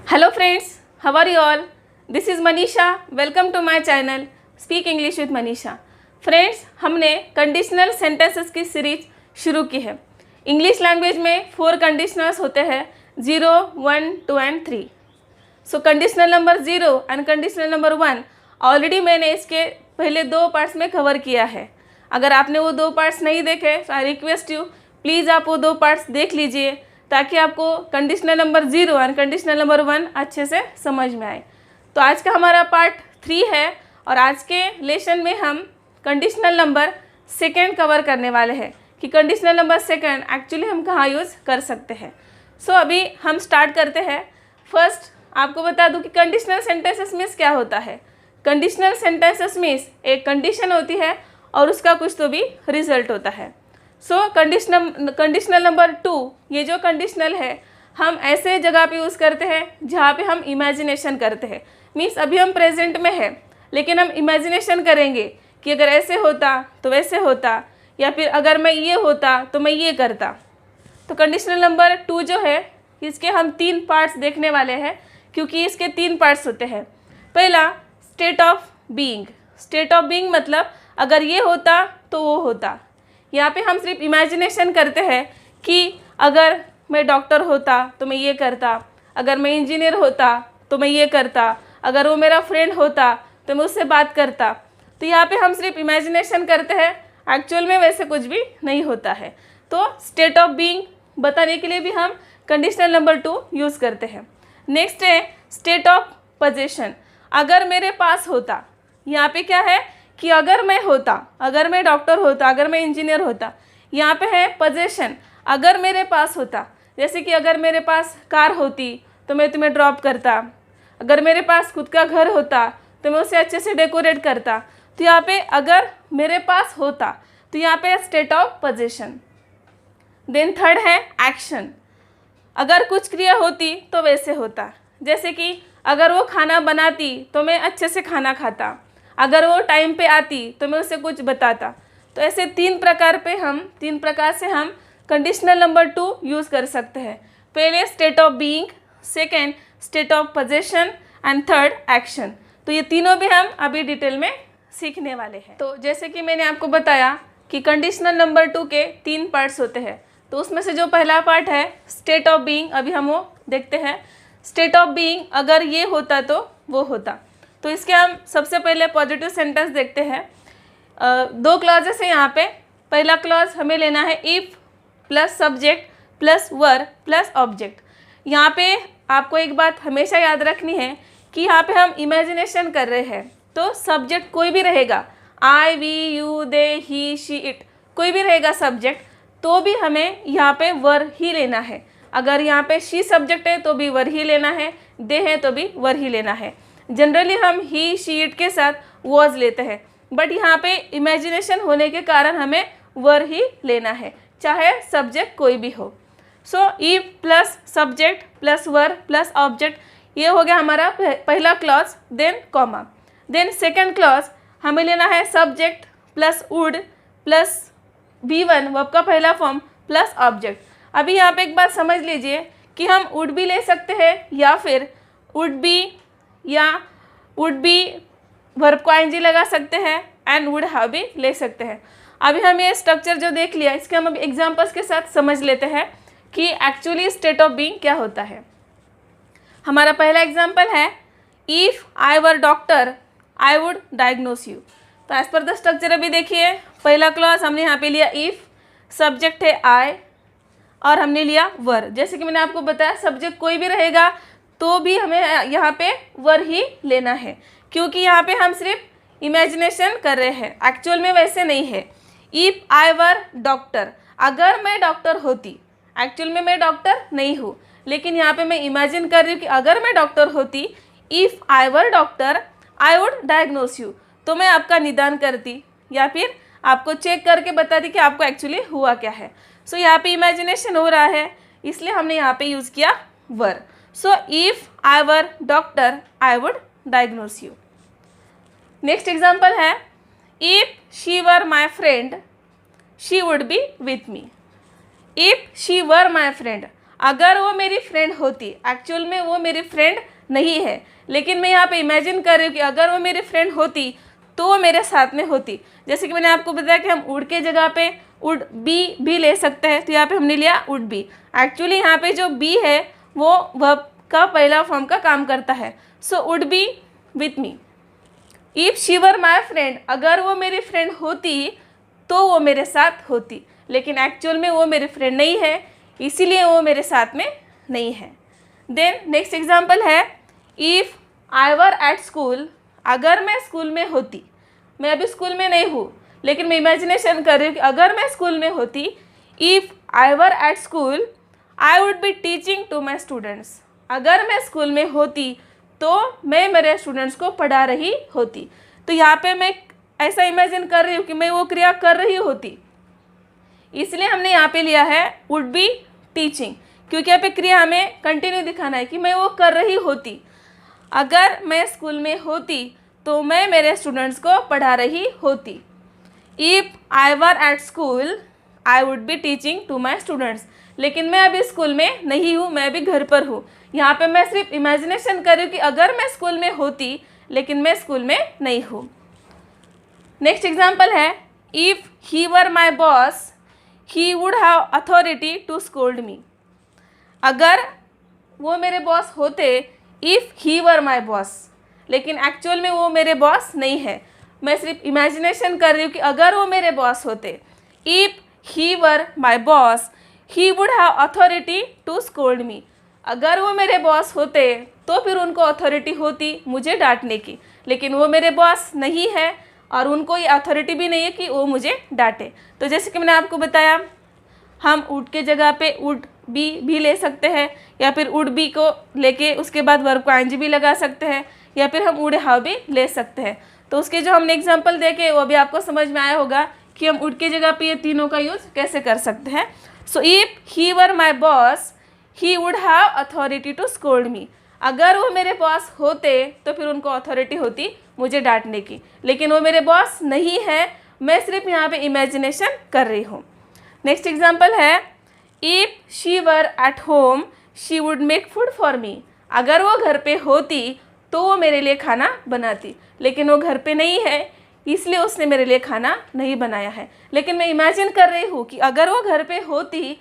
Hello friends, how are you all? This is Manisha. Welcome to my channel Speak English with Manisha. Friends, हमने conditional sentences की series शुरू की है। English language में 4 conditionals होते हैं, 0, 1, 2 and 3। So conditional number 0 and conditional number 1 already मैंने इसके पहले 2 पार्ट्स में कवर किया है। अगर आपने वो 2 पार्ट्स नहीं देखे तो आई रिक्वेस्ट यू प्लीज़ आप वो 2 पार्ट्स देख लीजिए ताकि आपको कंडीशनल नंबर 0 और कंडीशनल नंबर 1 अच्छे से समझ में आए। तो आज का हमारा पार्ट 3 है और आज के लेसन में हम कंडीशनल नंबर 2 कवर करने वाले हैं कि कंडीशनल नंबर 2 एक्चुअली हम कहाँ यूज़ कर सकते हैं। सो अभी हम स्टार्ट करते हैं। फर्स्ट आपको बता दूं कि कंडीशनल सेंटेंसेस मीन्स क्या होता है। कंडीशनल सेंटेंसेस मीन्स एक कंडीशन होती है और उसका कुछ तो भी रिजल्ट होता है। सो कंडीशनल नंबर 2, ये जो कंडीशनल है हम ऐसे जगह पे यूज़ करते हैं जहाँ पे हम इमेजिनेशन करते हैं। मीन्स अभी हम प्रेजेंट में है लेकिन हम इमेजिनेशन करेंगे कि अगर ऐसे होता तो वैसे होता, या फिर अगर मैं ये होता तो मैं ये करता। तो कंडीशनल नंबर 2 जो है इसके हम 3 पार्ट्स देखने वाले हैं क्योंकि इसके 3 पार्ट्स होते हैं। पहला state of being. State of being मतलब अगर ये होता तो वो होता। यहाँ पे हम सिर्फ इमेजिनेशन करते हैं कि अगर मैं डॉक्टर होता तो मैं ये करता, अगर मैं इंजीनियर होता तो मैं ये करता, अगर वो मेरा फ्रेंड होता तो मैं उससे बात करता। तो यहाँ पे हम सिर्फ इमेजिनेशन करते हैं, एक्चुअल में वैसे कुछ भी नहीं होता है। तो स्टेट ऑफ बीइंग बताने के लिए भी हम कंडीशनल नंबर 2 यूज़ करते हैं। नेक्स्ट है स्टेट ऑफ पोजीशन। अगर मेरे पास होता, यहाँ पे क्या है कि अगर मैं होता, अगर मैं डॉक्टर होता, अगर मैं इंजीनियर होता। यहाँ पे है पोजीशन, अगर मेरे पास होता। जैसे कि अगर मेरे पास कार होती तो मैं तुम्हें ड्रॉप करता, अगर मेरे पास खुद का घर होता तो मैं उसे अच्छे से डेकोरेट करता। तो यहाँ पे अगर मेरे पास होता तो यहाँ पे state of position. Then third है एक्शन। अगर कुछ क्रिया होती तो वैसे होता। जैसे कि अगर वो खाना बनाती तो मैं अच्छे से खाना खाता, अगर वो टाइम पे आती तो मैं उसे कुछ बताता। तो ऐसे 3 प्रकार से हम कंडीशनल नंबर 2 यूज़ कर सकते हैं। पहले state of being, second state of position and third action. तो ये तीनों भी हम अभी डिटेल में सीखने वाले हैं। तो जैसे कि मैंने आपको बताया कि कंडीशनल नंबर 2 के 3 पार्ट्स होते हैं, तो उसमें से जो पहला पार्ट है स्टेट ऑफ बीइंग, अभी हम वो देखते हैं। स्टेट ऑफ बीइंग, अगर ये होता तो वो होता। तो इसके हम सबसे पहले पॉजिटिव सेंटेंस देखते हैं। 2 क्लॉजेस है यहाँ पे। पहला क्लॉज हमें लेना है if plus subject plus were plus object. यहाँ पे आपको एक बात हमेशा याद रखनी है कि यहाँ पे हम इमेजिनेशन कर रहे हैं तो सब्जेक्ट कोई भी रहेगा, I, we, you, they, he, she, it, कोई भी रहेगा सब्जेक्ट, तो भी हमें यहाँ पे वर ही लेना है। अगर यहाँ पे शी सब्जेक्ट है तो भी वर ही लेना है, दे है तो भी वर ही लेना है। जनरली हम ही, शी, इट के साथ वॉज लेते हैं, बट यहाँ पे इमेजिनेशन होने के कारण हमें वर ही लेना है, चाहे सब्जेक्ट कोई भी हो। So if plus subject plus were plus object, ये हो गया हमारा पहला clause. Then comma. Then second clause हमें लेना है subject plus would plus V1 verb का पहला फॉर्म प्लस ऑब्जेक्ट। अभी यहाँ पे एक बात समझ लीजिए कि हम वुड भी ले सकते हैं या फिर वुड बी या वुड बी वर्ब को आईएनजी लगा सकते हैं एंड वुड हैव भी ले सकते हैं। अभी हम ये स्ट्रक्चर जो देख लिया इसके हम अभी एग्जांपल्स के साथ समझ लेते हैं कि एक्चुअली स्टेट ऑफ बीइंग क्या होता है। हमारा पहला एग्जांपल है if I were doctor I would diagnose you. तो एज पर द स्ट्रक्चर अभी देखिए, पहला क्लॉज हमने यहाँ पे लिया इफ़, सब्जेक्ट है आई और हमने लिया वर। जैसे कि मैंने आपको बताया सब्जेक्ट कोई भी रहेगा तो भी हमें यहाँ पे वर ही लेना है क्योंकि यहाँ पे हम सिर्फ इमेजिनेशन कर रहे हैं, एक्चुअल में वैसे नहीं है। इफ़ आई वर डॉक्टर, अगर मैं डॉक्टर होती, एक्चुअल में मैं डॉक्टर नहीं हूँ लेकिन यहाँ पे मैं इमेजिन कर रही हूँ कि अगर मैं डॉक्टर होती, if I were doctor I would diagnose you, तो मैं आपका निदान करती या फिर आपको चेक करके बताती कि आपको एक्चुअली हुआ क्या है। सो यहाँ पे इमेजिनेशन हो रहा है इसलिए हमने यहाँ पे यूज़ किया were. So if I were doctor I would diagnose you. Next example है if she were my friend she would be with me. If she were my friend, अगर वो मेरी फ्रेंड होती, एक्चुअल में वो मेरी फ्रेंड नहीं है, लेकिन मैं यहाँ पे इमेजिन कर रही हूँ कि अगर वो मेरी फ्रेंड होती तो वो मेरे साथ में होती। जैसे कि मैंने आपको बताया कि हम वुड के जगह पे वुड बी भी ले सकते हैं, तो यहाँ पे हमने लिया वुड बी। एक्चुअली यहाँ पे जो बी है वो वर्ब का पहला फॉर्म का काम करता है। So would be with me. If she were my friend, अगर वो मेरी फ्रेंड होती तो वो मेरे साथ होती, लेकिन एक्चुअल में वो मेरी फ्रेंड नहीं है, इसीलिए वो मेरे साथ में नहीं है। देन नेक्स्ट एग्जाम्पल है, if I were at school, अगर मैं स्कूल में होती। मैं अभी स्कूल में नहीं हूँ, लेकिन मैं इमेजिनेशन कर रही हूँ कि अगर मैं स्कूल में होती, if I were at school I would be teaching to my students, अगर मैं स्कूल में होती तो मैं मेरे स्टूडेंट्स को पढ़ा रही होती। तो यहाँ पे मैं ऐसा इमेजिन कर रही हूँ कि मैं वो क्रिया कर रही होती, इसलिए हमने यहाँ पे लिया है वुड बी टीचिंग, क्योंकि यहाँ पे क्रिया हमें कंटिन्यू दिखाना है कि मैं वो कर रही होती। अगर मैं स्कूल में होती तो मैं मेरे स्टूडेंट्स को पढ़ा रही होती। If I were at school I would be teaching to my students, लेकिन मैं अभी स्कूल में नहीं हूँ, मैं अभी घर पर हूँ। यहाँ पे मैं सिर्फ इमेजिनेशन कर रही हूँ कि अगर मैं स्कूल में होती, लेकिन मैं स्कूल में नहीं हूँ। नेक्स्ट एग्जाम्पल है, if he were my boss he would have authority to scold me, अगर वो मेरे बॉस होते, if he were my boss, लेकिन एक्चुअल में वो मेरे बॉस नहीं है। मैं सिर्फ इमेजिनेशन कर रही हूँ कि अगर वो मेरे बॉस होते, if he were my boss he would have authority to scold me, अगर वो मेरे बॉस होते तो फिर उनको अथॉरिटी होती मुझे डांटने की, लेकिन वो मेरे बॉस नहीं है और उनको ये अथॉरिटी भी नहीं है कि वो मुझे डांटे। तो जैसे कि मैंने आपको बताया, हम वुड के जगह पे वुड बी भी ले सकते हैं, या फिर वुड बी को लेके उसके बाद वर्ब को आईएनजी भी लगा सकते हैं, या फिर हम वुड हैव भी ले सकते हैं। तो उसके जो हमने एग्जांपल देखे वो भी आपको समझ में आया होगा कि हम वुड के जगह पे ये तीनों का यूज़ कैसे कर सकते हैं। So if he were my boss he would have authority to scold me, अगर वो मेरे बॉस होते तो फिर उनको अथॉरिटी होती मुझे डांटने की, लेकिन वो मेरे बॉस नहीं है, मैं सिर्फ यहाँ पे इमेजिनेशन कर रही हूँ। नेक्स्ट एग्जाम्पल है, if she were at home she would make food for me, अगर वो घर पे होती तो वो मेरे लिए खाना बनाती, लेकिन वो घर पे नहीं है, इसलिए उसने मेरे लिए खाना नहीं बनाया है, लेकिन मैं इमेजिन कर रही हूँ कि अगर वो घर पे होती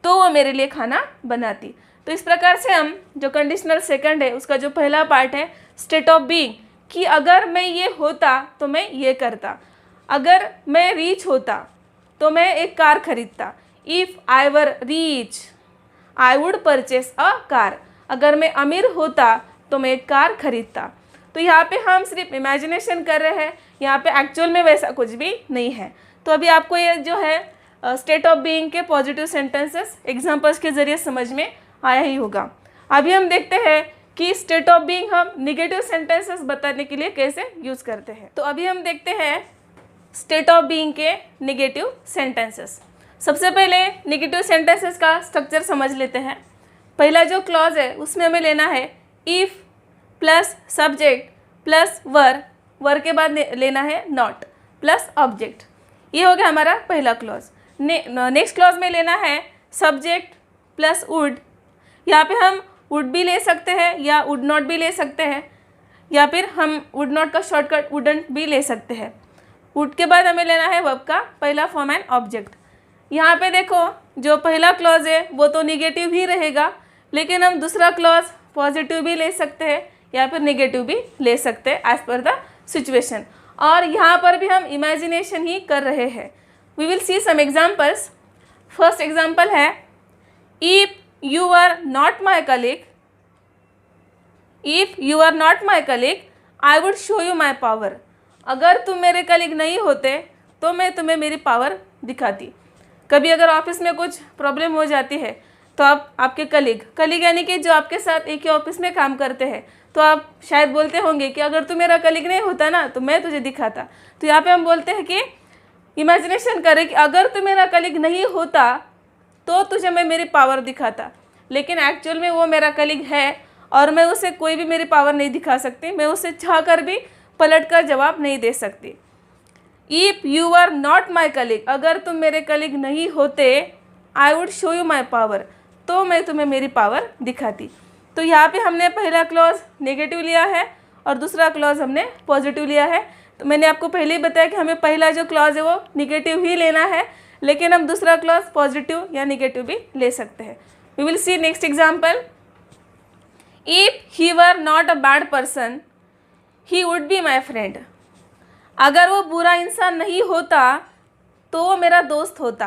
तो वो मेरे लिए खाना बनाती। तो इस प्रकार से हम जो कंडीशनल सेकंड है उसका जो पहला पार्ट है स्टेट ऑफ बीइंग, कि अगर मैं ये होता तो मैं ये करता, अगर मैं रिच होता तो मैं एक कार खरीदता, if I were rich I would purchase a car, अगर मैं अमीर होता तो मैं एक कार खरीदता। तो यहाँ पे हम सिर्फ इमेजिनेशन कर रहे हैं, यहाँ पे एक्चुअल में वैसा कुछ भी नहीं है। तो अभी आपको ये जो है स्टेट ऑफ बीइंग के पॉजिटिव सेंटेंसेस एग्जांपल्स के ज़रिए समझ में आया ही होगा। अभी हम देखते हैं कि स्टेट ऑफ बीइंग हम निगेटिव सेंटेंसेस बताने के लिए कैसे यूज़ करते हैं। तो अभी हम देखते हैं स्टेट ऑफ बीइंग के निगेटिव सेंटेंसेस। सबसे पहले निगेटिव सेंटेंसेस का स्ट्रक्चर समझ लेते हैं। पहला जो क्लॉज है उसमें हमें लेना है इफ़ प्लस सब्जेक्ट प्लस वर के बाद लेना है नॉट प्लस ऑब्जेक्ट। ये हो गया हमारा पहला क्लॉज। नेक्स्ट क्लॉज में लेना है सब्जेक्ट प्लस वुड, यहाँ पे हम वुड भी ले सकते हैं या वुड नॉट भी ले सकते हैं, या फिर हम वुड नॉट का शॉर्टकट वुडंट भी ले सकते हैं। वुड के बाद हमें लेना है वर्ब का पहला फॉर्म एंड ऑब्जेक्ट। यहाँ पे देखो जो पहला क्लॉज है वो तो निगेटिव ही रहेगा, लेकिन हम दूसरा क्लॉज पॉजिटिव भी ले सकते हैं या फिर नेगेटिव भी ले सकते हैं एज पर द सिचुएशन। और यहाँ पर भी हम इमेजिनेशन ही कर रहे हैं। We will see some examples. First example है if you are not my colleague, if you are not my colleague I would show you my power, अगर तुम मेरे कलीग नहीं होते तो मैं तुम्हें मेरी पावर दिखाती। कभी अगर ऑफिस में कुछ प्रॉब्लम हो जाती है तो आप आपके कलीग यानी कि जो आपके साथ एक ही ऑफिस में काम करते हैं, तो आप शायद बोलते होंगे कि अगर तू मेरा कलीग नहीं होता ना तो मैं तुझे दिखाता। तो यहाँ पे हम बोलते हैं कि इमेजिनेशन करें कि अगर तू मेरा कलीग नहीं होता तो तुझे मैं मेरी पावर दिखाता, लेकिन एक्चुअल में वो मेरा कलीग है और मैं उसे कोई भी मेरी पावर नहीं दिखा सकती, मैं उसे चाह कर भी पलट कर जवाब नहीं दे सकती। If you are not my colleague, अगर तुम मेरे कलीग नहीं होते, I would show you my power, तो मैं तुम्हें मेरी पावर दिखाती। तो यहाँ पे हमने पहला क्लॉज नेगेटिव लिया है और दूसरा क्लॉज हमने पॉजिटिव लिया है। तो मैंने आपको पहले ही बताया कि हमें पहला जो क्लॉज है वो निगेटिव ही लेना है, लेकिन हम दूसरा क्लॉज पॉजिटिव या निगेटिव भी ले सकते हैं। We will see next example. If he were not a bad person he would be my friend. अगर वो बुरा इंसान नहीं होता तो वो मेरा दोस्त होता।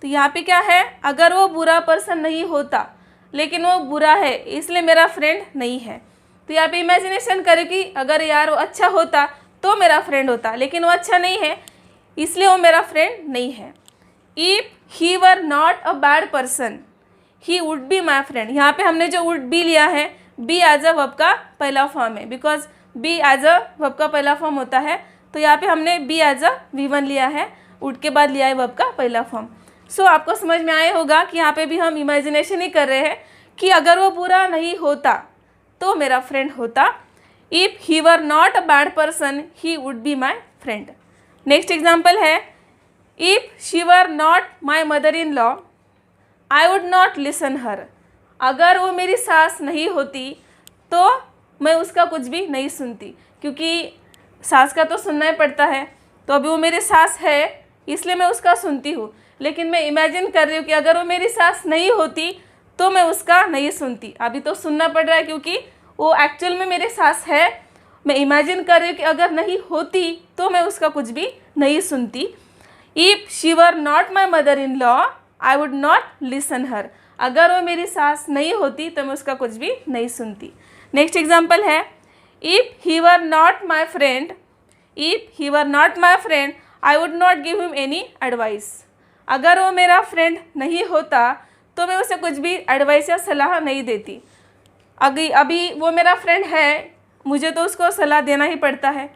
तो यहाँ पे क्या है, अगर वो बुरा पर्सन नहीं होता लेकिन वो बुरा है इसलिए मेरा फ्रेंड नहीं है। तो यहाँ पे इमेजिनेशन करें कि अगर यार वो अच्छा होता तो मेरा फ्रेंड होता, लेकिन वो अच्छा नहीं है इसलिए वो मेरा फ्रेंड नहीं है। If he were not a bad person he would be my friend. यहाँ पे हमने जो वुड बी लिया है, बी एज अ वर्ब का पहला फॉर्म है, because be as a verb का पहला फॉर्म होता है। तो यहाँ पे हमने बी एज अ V1 लिया है, वुड के बाद लिया है वर्ब का पहला फॉर्म। सो आपको समझ में आया होगा कि यहाँ पे भी हम इमेजिनेशन ही कर रहे हैं कि अगर वो बुरा नहीं होता तो मेरा फ्रेंड होता। If he were not a bad person he would be my friend. Next example है, if she were not my mother in law I would not listen her. अगर वो मेरी सास नहीं होती तो मैं उसका कुछ भी नहीं सुनती, क्योंकि सास का तो सुनना ही पड़ता है। तो अभी वो मेरी सास है इसलिए मैं उसका सुनती हूँ, लेकिन मैं इमेजिन कर रही हूँ कि अगर वो मेरी सास नहीं होती तो मैं उसका नहीं सुनती। अभी तो सुनना पड़ रहा है क्योंकि वो एक्चुअल में मेरी सास है। मैं इमेजिन कर रही हूँ कि अगर नहीं होती तो मैं उसका कुछ भी नहीं सुनती। If she were not my mother in law I would not listen her. अगर वो मेरी सास नहीं होती तो मैं उसका कुछ भी नहीं सुनती। नेक्स्ट एग्जाम्पल है, if he were not my friend I would not give him any advice. अगर वो मेरा फ्रेंड नहीं होता तो मैं उसे कुछ भी एडवाइस या सलाह नहीं देती। अभी वो मेरा फ्रेंड है, मुझे तो उसको सलाह देना ही पड़ता है,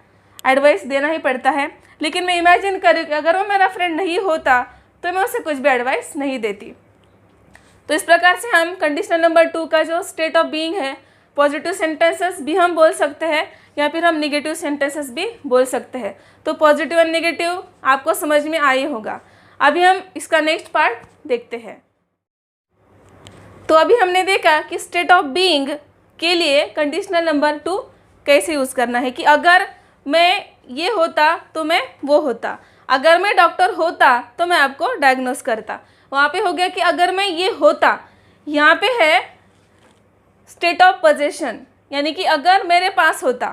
एडवाइस देना ही पड़ता है, लेकिन मैं इमेजिन करूँ कि अगर वो मेरा फ्रेंड नहीं होता तो मैं उसे कुछ भी एडवाइस नहीं देती। तो इस प्रकार से हम कंडीशनल नंबर 2 का जो स्टेट ऑफ बीइंग है, पॉजिटिव सेंटेंसेस भी हम बोल सकते हैं या फिर हम निगेटिव सेंटेंसेस भी बोल सकते हैं। तो पॉजिटिव एंड नेगेटिव आपको समझ में आया होगा। अभी हम इसका नेक्स्ट पार्ट देखते हैं। तो अभी हमने देखा कि स्टेट ऑफ बीइंग के लिए कंडीशनल नंबर 2 कैसे यूज़ करना है, कि अगर मैं ये होता तो मैं वो होता, अगर मैं डॉक्टर होता तो मैं आपको डायग्नोस करता। वहाँ पे हो गया कि अगर मैं ये होता। यहाँ पे है स्टेट ऑफ पोजेशन, यानी कि अगर मेरे पास होता।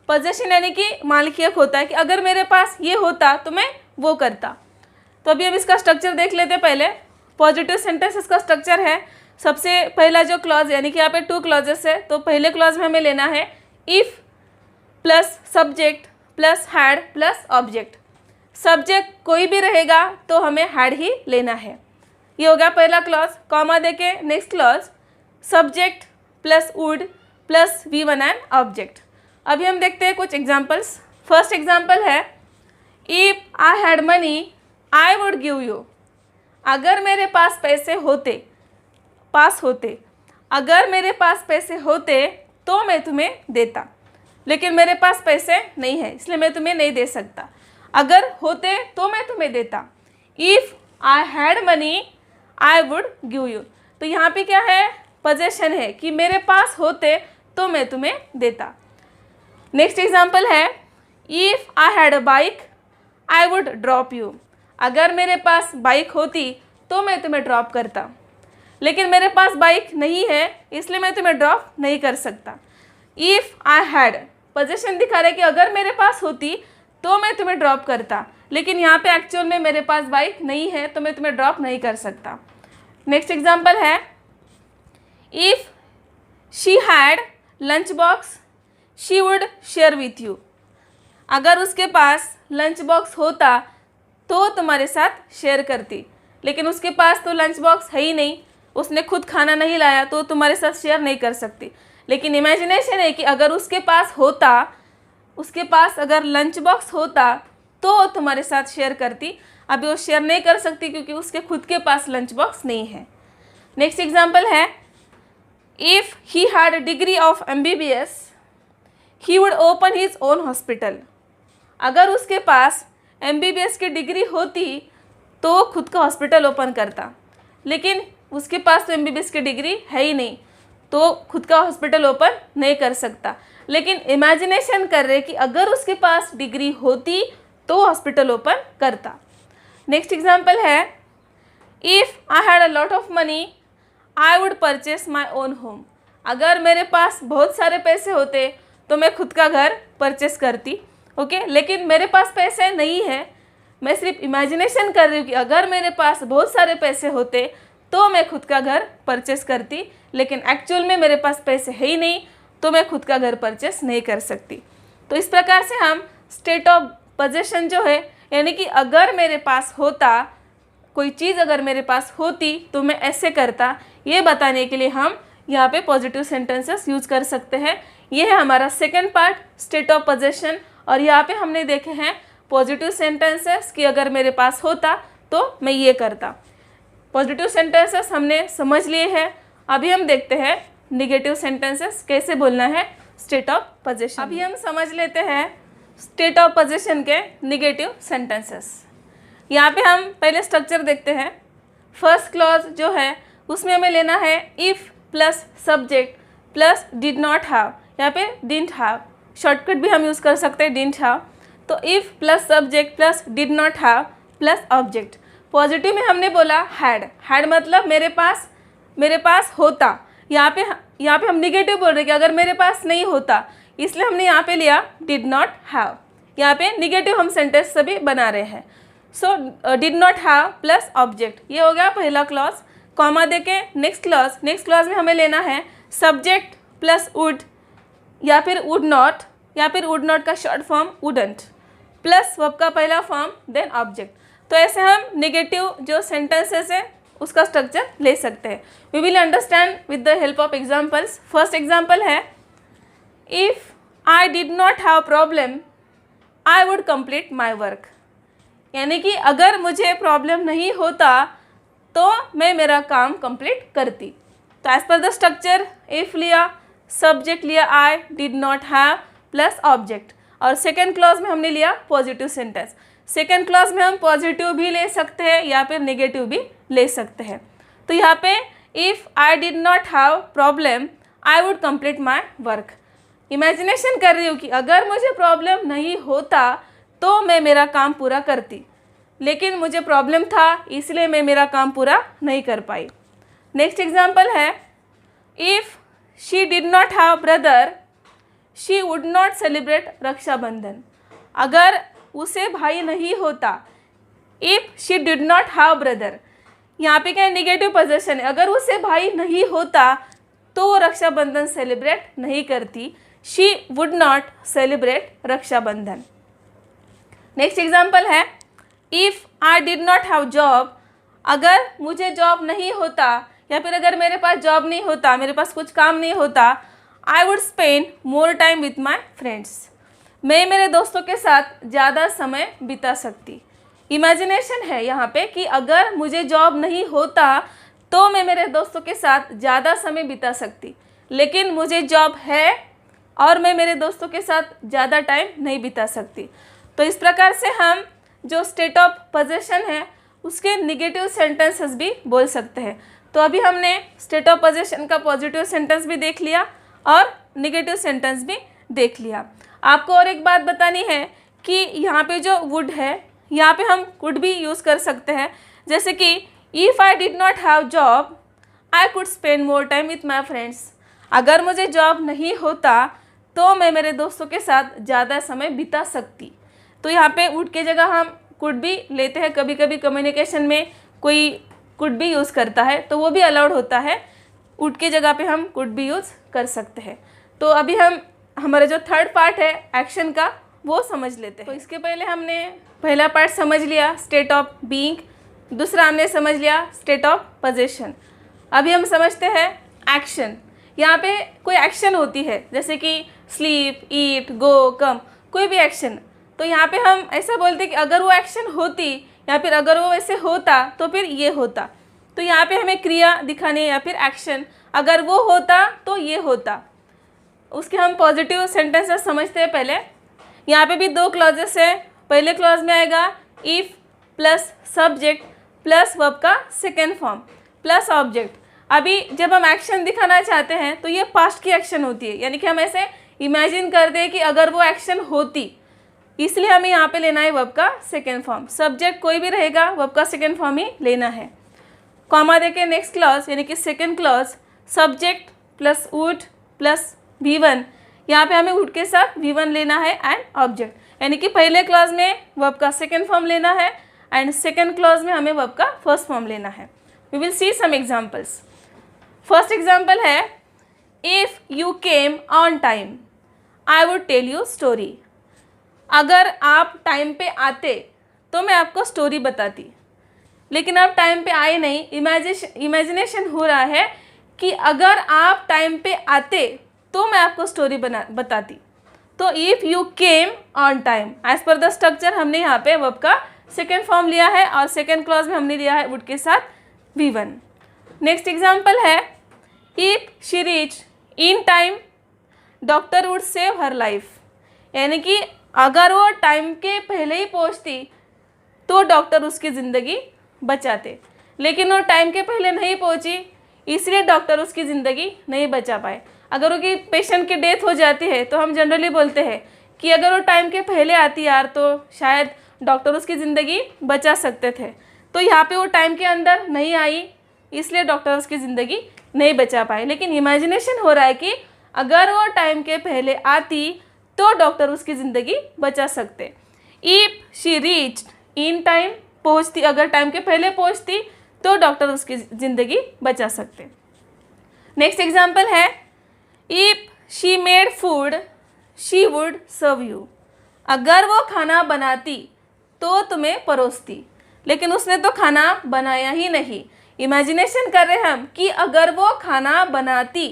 पोजेशन यानी कि मालिकियत होता है कि अगर मेरे पास ये होता तो मैं वो करता। तो अभी हम इसका स्ट्रक्चर देख लेते हैं। पहले पॉजिटिव सेंटेंसेस का स्ट्रक्चर है, सबसे पहला जो क्लॉज, यानी कि यहाँ पे 2 क्लॉजेस है। तो पहले क्लॉज में हमें लेना है if plus subject plus had plus object. Subject कोई भी रहेगा तो हमें हैड ही लेना है। ये हो गया पहला क्लॉज। कॉमा देके next clause subject plus would plus V1 and object. अभी हम देखते हैं कुछ एग्जाम्पल्स। फर्स्ट एग्जाम्पल है, if I had money I would give you. अगर मेरे पास पैसे होते, पास होते, अगर मेरे पास पैसे होते तो मैं तुम्हें देता, लेकिन मेरे पास पैसे नहीं है इसलिए मैं तुम्हें नहीं दे सकता। अगर होते तो मैं तुम्हें देता। If I had money I would give you. तो यहाँ पे क्या है, पोजेशन है कि मेरे पास होते तो मैं तुम्हें देता। नेक्स्ट एग्जाम्पल है, if I had a bike I would drop you. अगर मेरे पास बाइक होती तो मैं तुम्हें ड्रॉप करता, लेकिन मेरे पास बाइक नहीं है इसलिए मैं तुम्हें ड्रॉप नहीं कर सकता। इफ़ आई हैड, पोजेशन दिखा रहा है कि अगर मेरे पास होती तो मैं तुम्हें ड्रॉप करता, लेकिन यहाँ पे एक्चुअल में मेरे पास बाइक नहीं है तो मैं तुम्हें ड्रॉप नहीं कर सकता। नेक्स्ट एग्जाम्पल है, if she had lunch box she would share with you. अगर उसके पास लंच बॉक्स होता तो तुम्हारे साथ शेयर करती, लेकिन उसके पास तो लंच बॉक्स है ही नहीं, उसने खुद खाना नहीं लाया तो तुम्हारे साथ शेयर नहीं कर सकती। लेकिन इमेजिनेशन है कि अगर उसके पास होता, उसके पास अगर लंच बॉक्स होता तो तुम्हारे साथ शेयर करती। अभी वो शेयर नहीं कर सकती क्योंकि उसके खुद के पास लंच बॉक्स नहीं है। नेक्स्ट एग्जाम्पल है, if he had a degree of MBBS he would open his own hospital. अगर उसके पास MBBS की डिग्री होती तो वो खुद का हॉस्पिटल ओपन करता, लेकिन उसके पास तो MBBS की डिग्री है ही नहीं, तो खुद का हॉस्पिटल ओपन नहीं कर सकता। लेकिन इमेजिनेशन कर रहे कि अगर उसके पास डिग्री होती तो हॉस्पिटल ओपन करता। नेक्स्ट एग्जाम्पल है, if I had a lot of money I would purchase my own home. अगर मेरे पास बहुत सारे पैसे होते तो मैं खुद का घर परचेस करती। ओके, लेकिन मेरे पास पैसे नहीं है, मैं सिर्फ इमेजिनेशन कर रही हूँ कि अगर मेरे पास बहुत सारे पैसे होते तो मैं खुद का घर परचेस करती, लेकिन एक्चुअल में मेरे पास पैसे है ही नहीं, तो मैं खुद का घर परचेस नहीं कर सकती। तो इस प्रकार से हम स्टेट ऑफ पोजेशन जो है, यानी कि अगर मेरे पास होता, कोई चीज़ अगर मेरे पास होती तो मैं ऐसे करता, ये बताने के लिए हम यहाँ पे पॉजिटिव सेंटेंसेस यूज़ कर सकते हैं। ये है हमारा second part, state of possession. और यहाँ पे हमने देखे हैं पॉजिटिव सेंटेंसेस कि अगर मेरे पास होता तो मैं ये करता। पॉजिटिव सेंटेंसेस हमने समझ लिए हैं। अभी हम देखते हैं निगेटिव सेंटेंसेस कैसे बोलना है स्टेट ऑफ पोजेशन। अभी हम समझ लेते हैं स्टेट ऑफ पोजेशन के निगेटिव सेंटेंसेस। यहाँ पे हम पहले स्ट्रक्चर देखते हैं। फर्स्ट क्लॉज जो है उसमें हमें लेना है if plus subject plus did not have. यहाँ पे डिडंट हैव, शॉर्टकट भी हम यूज़ कर सकते हैं डिडंट हैव। तो if plus subject plus did not have plus object. Positive में हमने बोला हैड मतलब मेरे पास होता। यहाँ पे हम निगेटिव बोल रहे हैं कि अगर मेरे पास नहीं होता, इसलिए हमने यहाँ पे लिया डिड नॉट हैव। यहाँ पे निगेटिव हम सेंटेंस सभी बना रहे हैं। So did not have plus object, ये हो गया पहला क्लॉज। कॉमा देके नेक्स्ट क्लॉज में हमें लेना है सब्जेक्ट प्लस वुड या फिर वुड नॉट का short form wouldn't plus verb का पहला फॉर्म देन ऑब्जेक्ट। तो ऐसे हम नेगेटिव जो सेंटेंसेस है उसका स्ट्रक्चर ले सकते हैं। We will understand with the help of examples. First example है, if I did not have problem I would complete my work. यानी कि अगर मुझे प्रॉब्लम नहीं होता तो मैं मेरा काम कंप्लीट करती। तो as per the structure if लिया, सब्जेक्ट लिया I, did not have plus object, और सेकेंड क्लॉज में हमने लिया पॉजिटिव सेंटेंस। सेकेंड क्लॉज में हम पॉजिटिव भी ले सकते हैं या फिर नेगेटिव भी ले सकते हैं। तो यहाँ पे if I did not have problem I would complete my work. Imagination कर रही हूँ कि अगर मुझे प्रॉब्लम नहीं होता तो मैं मेरा काम पूरा करती, लेकिन मुझे प्रॉब्लम था इसलिए मैं मेरा काम पूरा नहीं कर पाई। नेक्स्ट एग्जाम्पल है, if she did not have brother she would not celebrate Raksha Bandhan. अगर उसे भाई नहीं होता, if she did not have brother, यहाँ पे क्या है निगेटिव पोजीशन है। अगर उसे भाई नहीं होता तो वो रक्षाबंधन सेलिब्रेट नहीं करती। She would not celebrate Rakshabandhan. Next example है, if I did not have job, अगर मुझे जॉब नहीं होता या फिर अगर मेरे पास जॉब नहीं होता, मेरे पास कुछ काम नहीं होता, I would spend more time with my friends. मैं मेरे दोस्तों के साथ ज़्यादा समय बिता सकती। इमेजिनेशन है यहाँ पे कि अगर मुझे जॉब नहीं होता तो मैं मेरे दोस्तों के साथ ज़्यादा समय बिता सकती, लेकिन मुझे जॉब है और मैं मेरे दोस्तों के साथ ज़्यादा टाइम नहीं बिता सकती। तो इस प्रकार से हम जो स्टेट ऑफ पोजीशन है उसके निगेटिव सेंटेंसेस भी बोल सकते हैं। तो अभी हमने स्टेट ऑफ पोजीशन का पॉजिटिव सेंटेंस भी देख लिया और निगेटिव सेंटेंस भी देख लिया। आपको और एक बात बतानी है कि यहाँ पे जो वुड है यहाँ पे हम कुड भी यूज़ कर सकते हैं। जैसे कि if I did not have job I could spend more time with my friends. अगर मुझे जॉब नहीं होता तो मैं मेरे दोस्तों के साथ ज़्यादा समय बिता सकती। तो यहाँ पे वुड के जगह हम कुड भी लेते हैं। कभी कभी कम्युनिकेशन में कोई कुड भी यूज़ करता है तो वो भी अलाउड होता है, वुड के जगह पे हम कुड भी यूज़ कर सकते हैं। तो अभी हम हमारा जो थर्ड पार्ट है एक्शन का वो समझ लेते हैं। तो इसके पहले हमने पहला पार्ट समझ लिया स्टेट ऑफ बीइंग, दूसरा हमने समझ लिया स्टेट ऑफ पोजीशन। अभी हम समझते हैं एक्शन। यहाँ पे कोई एक्शन होती है जैसे कि स्लीप, ईट, गो, कम, कोई भी एक्शन। तो यहाँ पे हम ऐसा बोलते हैं कि अगर वो एक्शन होती या फिर अगर वो वैसे होता तो फिर ये होता। तो यहाँ पे हमें क्रिया दिखानी है या फिर एक्शन। अगर वो होता तो ये होता। उसके हम पॉजिटिव सेंटेंसेस समझते हैं पहले। यहाँ पे भी दो क्लॉजेस है। पहले क्लॉज में आएगा if plus subject plus verb का सेकेंड फॉर्म प्लस ऑब्जेक्ट। अभी जब हम एक्शन दिखाना चाहते हैं तो ये पास्ट की एक्शन होती है, यानी कि हम ऐसे इमेजिन कर दे कि अगर वो एक्शन होती, इसलिए हमें यहाँ पे लेना है वर्ब का सेकेंड फॉर्म। सब्जेक्ट कोई भी रहेगा, वर्ब का सेकेंड फॉर्म ही लेना है। कॉमा देके नेक्स्ट क्लॉज यानी कि second clause, subject plus would plus V1, यहाँ पे हमें वुड के साथ V1 लेना है एंड ऑब्जेक्ट, यानी कि पहले क्लॉज में वर्ब का सेकेंड फॉर्म लेना है एंड सेकेंड क्लॉज में हमें वर्ब का फर्स्ट फॉर्म लेना है। We will see some examples. First example है, if you came on time I would tell you story. अगर आप टाइम पे आते तो मैं आपको स्टोरी बताती, लेकिन आप टाइम पे आए नहीं। इमेजिनेशन हो रहा है कि अगर आप टाइम पे आते तो मैं आपको स्टोरी बताती। तो if you came on time, as per the structure हमने यहाँ पे वर्ब का सेकेंड फॉर्म लिया है और सेकेंड क्लॉज में हमने लिया है वुड के साथ V1। नेक्स्ट एग्जाम्पल है, if she reach in time doctor would save her life. यानी कि अगर वो टाइम के पहले ही पहुंचती तो डॉक्टर उसकी ज़िंदगी बचाते, लेकिन वो टाइम के पहले नहीं पहुंची, इसलिए डॉक्टर उसकी ज़िंदगी नहीं बचा पाए। अगर उसकी पेशेंट की डेथ हो जाती है तो हम जनरली बोलते हैं कि अगर वो टाइम के पहले आती यार तो शायद डॉक्टर उसकी ज़िंदगी बचा सकते थे। तो यहाँ पे वो टाइम के अंदर नहीं आई, इसलिए डॉक्टर उसकी ज़िंदगी नहीं बचा पाए। लेकिन इमेजिनेशन हो रहा है कि अगर वो टाइम के पहले आती तो डॉक्टर उसकी ज़िंदगी बचा सकते। If she reach in time, पहुँचती, अगर टाइम के पहले पहुँचती तो डॉक्टर उसकी ज़िंदगी बचा सकते। नेक्स्ट एग्जाम्पल है, if she made food she would serve you. अगर वो खाना बनाती तो तुम्हें परोसती, लेकिन उसने तो खाना बनाया ही नहीं। इमेजिनेशन कर रहे हम कि अगर वो खाना बनाती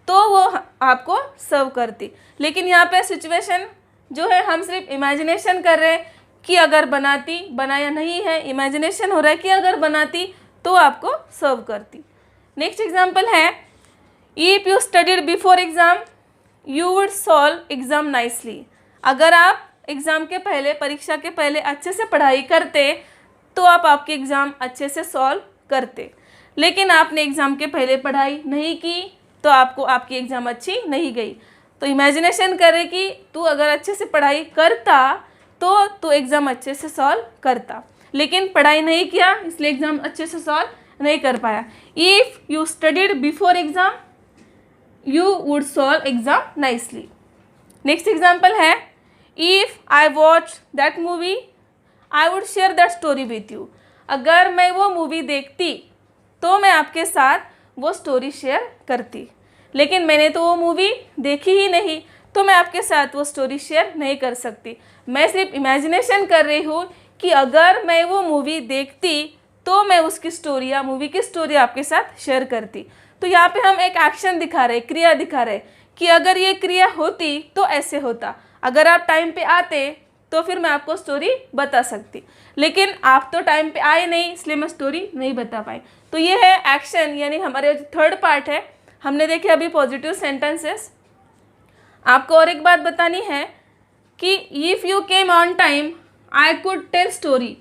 तो वो आपको सर्व करती, लेकिन यहाँ पे सिचुएशन जो है हम सिर्फ इमेजिनेशन कर रहे हैं कि अगर बनाती, बनाया नहीं है, इमेजिनेशन हो रहा है कि अगर बनाती तो आपको सर्व करती। नेक्स्ट एग्जाम्पल है, if you studied before exam you would solve exam nicely. अगर आप एग्ज़ाम के पहले, परीक्षा के पहले अच्छे से पढ़ाई करते तो आप आपके एग्ज़ाम अच्छे से सॉल्व करते, लेकिन आपने एग्ज़ाम के पहले पढ़ाई नहीं की तो आपको आपकी एग्ज़ाम अच्छी नहीं गई। तो इमेजिनेशन करे कि तू अगर अच्छे से पढ़ाई करता तो तू एग्ज़ाम अच्छे से सॉल्व करता, लेकिन पढ़ाई नहीं किया इसलिए एग्ज़ाम अच्छे से सॉल्व नहीं कर पाया। If you studied before exam you would solve exam nicely. Next example है, if I watch that movie I would share that story with you. अगर मैं वो मूवी देखती तो मैं आपके साथ वो स्टोरी शेयर करती, लेकिन मैंने तो वो मूवी देखी ही नहीं तो मैं आपके साथ वो स्टोरी शेयर नहीं कर सकती। मैं सिर्फ इमेजिनेशन कर रही हूँ कि अगर मैं वो मूवी देखती तो मैं उसकी स्टोरी या मूवी की स्टोरी आपके साथ शेयर करती। तो यहाँ पे हम एक एक्शन दिखा रहे, क्रिया दिखा रहे कि अगर ये क्रिया होती तो ऐसे होता, अगर आप टाइम पे आते तो फिर मैं आपको स्टोरी बता सकती, लेकिन आप तो टाइम पे आए नहीं इसलिए मैं स्टोरी नहीं बता पाई। तो ये है एक्शन, यानी हमारे जो थर्ड पार्ट है हमने देखे अभी पॉजिटिव सेंटेंसेस। आपको और एक बात बतानी है कि if you came on time I could tell story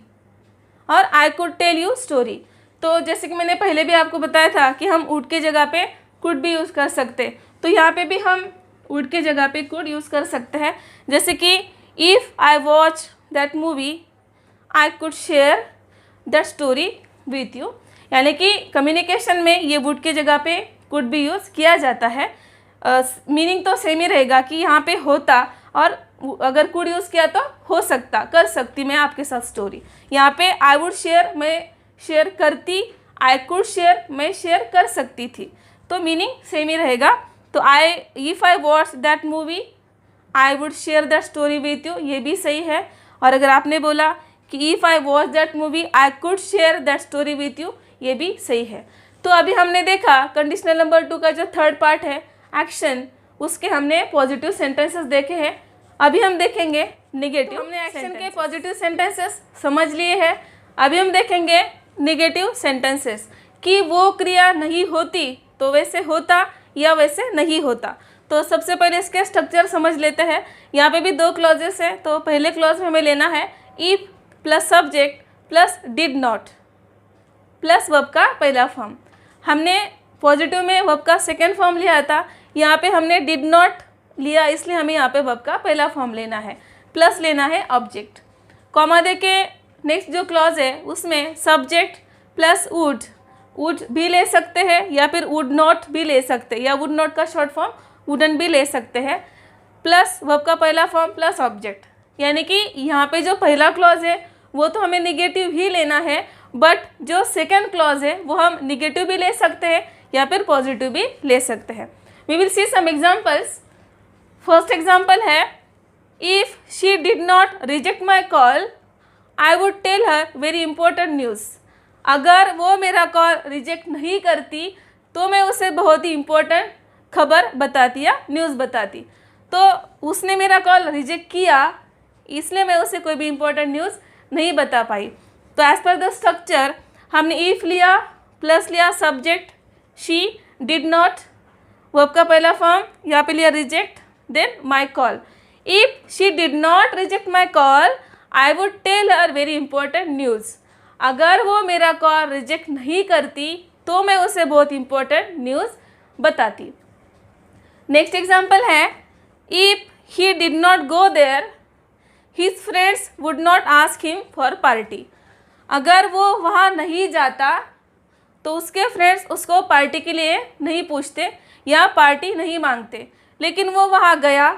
और I could tell you story. तो जैसे कि मैंने पहले भी आपको बताया था कि हम वुड के जगह पे कुड भी यूज़ कर सकते, तो यहाँ पे भी हम वुड के जगह पे कुड यूज़ कर सकते हैं। जैसे कि if I watch that movie I could share that story with you, यानी कि कम्युनिकेशन में ये वुड के जगह पे कुड भी यूज़ किया जाता है। मीनिंग तो सेम ही रहेगा कि यहाँ पे होता, और अगर कुड यूज़ किया तो हो सकता, कर सकती मैं आपके साथ स्टोरी। यहाँ पे आई वुड शेयर मैं शेयर करती, आई कुड शेयर मैं शेयर कर सकती थी, तो मीनिंग सेम ही रहेगा। तो if I watch that movie I would share that story with you, ये भी सही है। और अगर आपने बोला कि if I watch that movie I could share that story with you, ये भी सही है। तो अभी हमने देखा कंडीशनल नंबर 2 का जो थर्ड पार्ट है एक्शन, उसके हमने पॉजिटिव सेंटेंसेस देखे हैं। अभी हम देखेंगे नेगेटिव। हमने एक्शन के पॉजिटिव सेंटेंसेस समझ लिए हैं, अभी हम देखेंगे नेगेटिव सेंटेंसेस कि वो क्रिया नहीं होती तो वैसे होता या वैसे नहीं होता। तो सबसे पहले इसके स्ट्रक्चर समझ लेते हैं। यहाँ पे भी 2 क्लॉजेस हैं, तो पहले क्लॉज में हमें लेना है if plus subject plus did not plus verb का पहला फॉर्म। हमने पॉजिटिव में वर्ब का सेकेंड फॉर्म लिया था, यहाँ पे हमने डिड नॉट लिया, इसलिए हमें यहाँ पे वर्ब का पहला फॉर्म लेना है, प्लस लेना है ऑब्जेक्ट। कॉमा दे के नेक्स्ट जो क्लॉज है उसमें सब्जेक्ट प्लस वुड भी ले सकते हैं या फिर वुड नॉट भी ले सकते हैं, या वुड नॉट का शॉर्ट फॉर्म वुडन भी ले सकते हैं, प्लस वर्ब का पहला फॉर्म प्लस ऑब्जेक्ट। यानी कि यहाँ पे जो पहला क्लॉज है वो तो हमें निगेटिव ही लेना है, बट जो सेकेंड क्लॉज है वो हम निगेटिव भी ले सकते हैं या फिर पॉजिटिव भी ले सकते हैं। We will see some examples. First example है, if she did not reject my call I would tell her very important news. अगर वो मेरा कॉल रिजेक्ट नहीं करती तो मैं उसे बहुत ही इम्पोर्टेंट खबर बताती या न्यूज़ बताती। तो उसने मेरा कॉल रिजेक्ट किया, इसलिए मैं उसे कोई भी इम्पोर्टेंट न्यूज़ नहीं बता पाई। तो एज पर द स्ट्रक्चर हमने इफ़ लिया, प्लस लिया subject she, did not, verb का पहला फॉर्म, यहाँ पे लिया reject, then my call. If she did not reject my call I would tell her very important news. अगर वो मेरा कॉल रिजेक्ट नहीं करती तो मैं उसे बहुत इंपॉर्टेंट न्यूज़ बताती। नेक्स्ट एग्जाम्पल है, if he did not go there his friends would not ask him for party. अगर वो वहाँ नहीं जाता तो उसके फ्रेंड्स उसको पार्टी के लिए नहीं पूछते या पार्टी नहीं मांगते, लेकिन वो वहाँ गया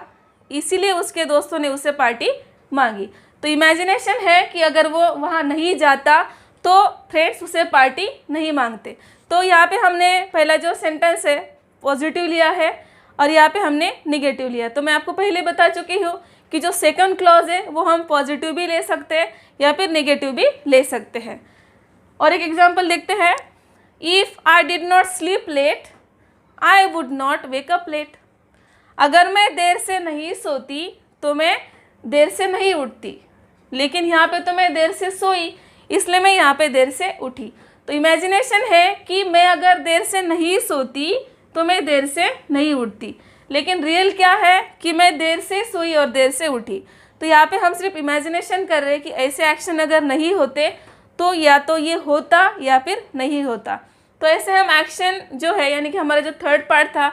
इसीलिए उसके दोस्तों ने उससे पार्टी मांगी। तो इमेजिनेशन है कि अगर वो वहाँ नहीं जाता तो फ्रेंड्स उसे पार्टी नहीं मांगते। तो यहाँ पे हमने पहला जो सेंटेंस है पॉजिटिव लिया है और यहाँ पे हमने निगेटिव लिया। तो मैं आपको पहले बता चुकी हूँ कि जो सेकंड क्लॉज है वो हम पॉजिटिव भी ले सकते हैं या फिर नेगेटिव भी ले सकते हैं। और एक एग्जांपल देखते हैं, if I did not sleep late I would not wake up late. अगर मैं देर से नहीं सोती तो मैं देर से नहीं उठती, लेकिन यहाँ पे तो मैं देर से सोई इसलिए मैं यहाँ पे देर से उठी। तो इमेजिनेशन है कि मैं अगर देर से नहीं सोती तो मैं देर से नहीं उठती, लेकिन रियल क्या है कि मैं देर से सोई और देर से उठी। तो यहाँ पे हम सिर्फ इमेजिनेशन कर रहे हैं कि ऐसे एक्शन अगर नहीं होते तो या तो ये होता या फिर नहीं होता। तो ऐसे हम एक्शन जो है यानी कि हमारा जो थर्ड पार्ट था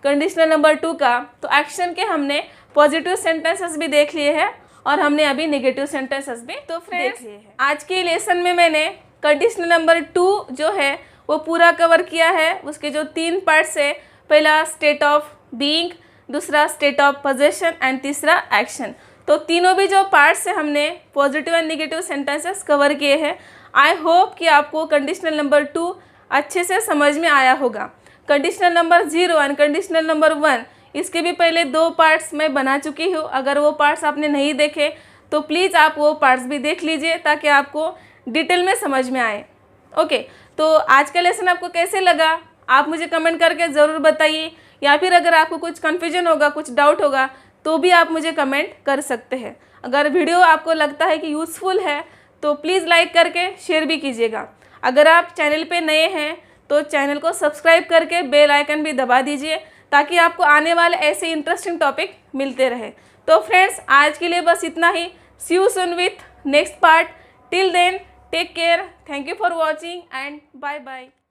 कंडीशनल नंबर 2 का, तो एक्शन के हमने पॉजिटिव सेंटेंसेस भी देख लिए हैं और हमने अभी नेगेटिव सेंटेंसेस भी तो देख लिए हैं। आज के लेसन में मैंने कंडीशनल नंबर 2 जो है वो पूरा कवर किया है। उसके जो 3 पार्ट्स है, पहला स्टेट ऑफ बीइंग, दूसरा स्टेट ऑफ पोजेशन एंड तीसरा एक्शन। तो तीनों भी जो पार्ट्स है हमने positive and negative sentences cover किए हैं। आई होप कि आपको कंडीशनल नंबर 2 अच्छे से समझ में आया होगा। Conditional number 0 and conditional number 1 इसके भी पहले 2 पार्ट्स मैं बना चुकी हूँ। अगर वो पार्ट्स आपने नहीं देखे तो प्लीज़ आप वो पार्ट्स भी देख लीजिए ताकि आपको डिटेल में समझ में आए। ओके, तो आज का लेसन आपको कैसे लगा आप मुझे कमेंट करके ज़रूर बताइए, या फिर अगर आपको कुछ कन्फ्यूजन होगा, कुछ डाउट होगा तो भी आप मुझे कमेंट कर सकते हैं। अगर वीडियो आपको लगता है कि यूज़फुल है तो प्लीज़ लाइक करके शेयर भी कीजिएगा। अगर आप चैनल पे नए हैं तो चैनल को सब्सक्राइब करके बेल आइकन भी दबा दीजिए ताकि आपको आने वाले ऐसे इंटरेस्टिंग टॉपिक मिलते रहे। तो फ्रेंड्स आज के लिए बस इतना ही। See you soon with next part. Till then take care, thank you for watching and bye bye.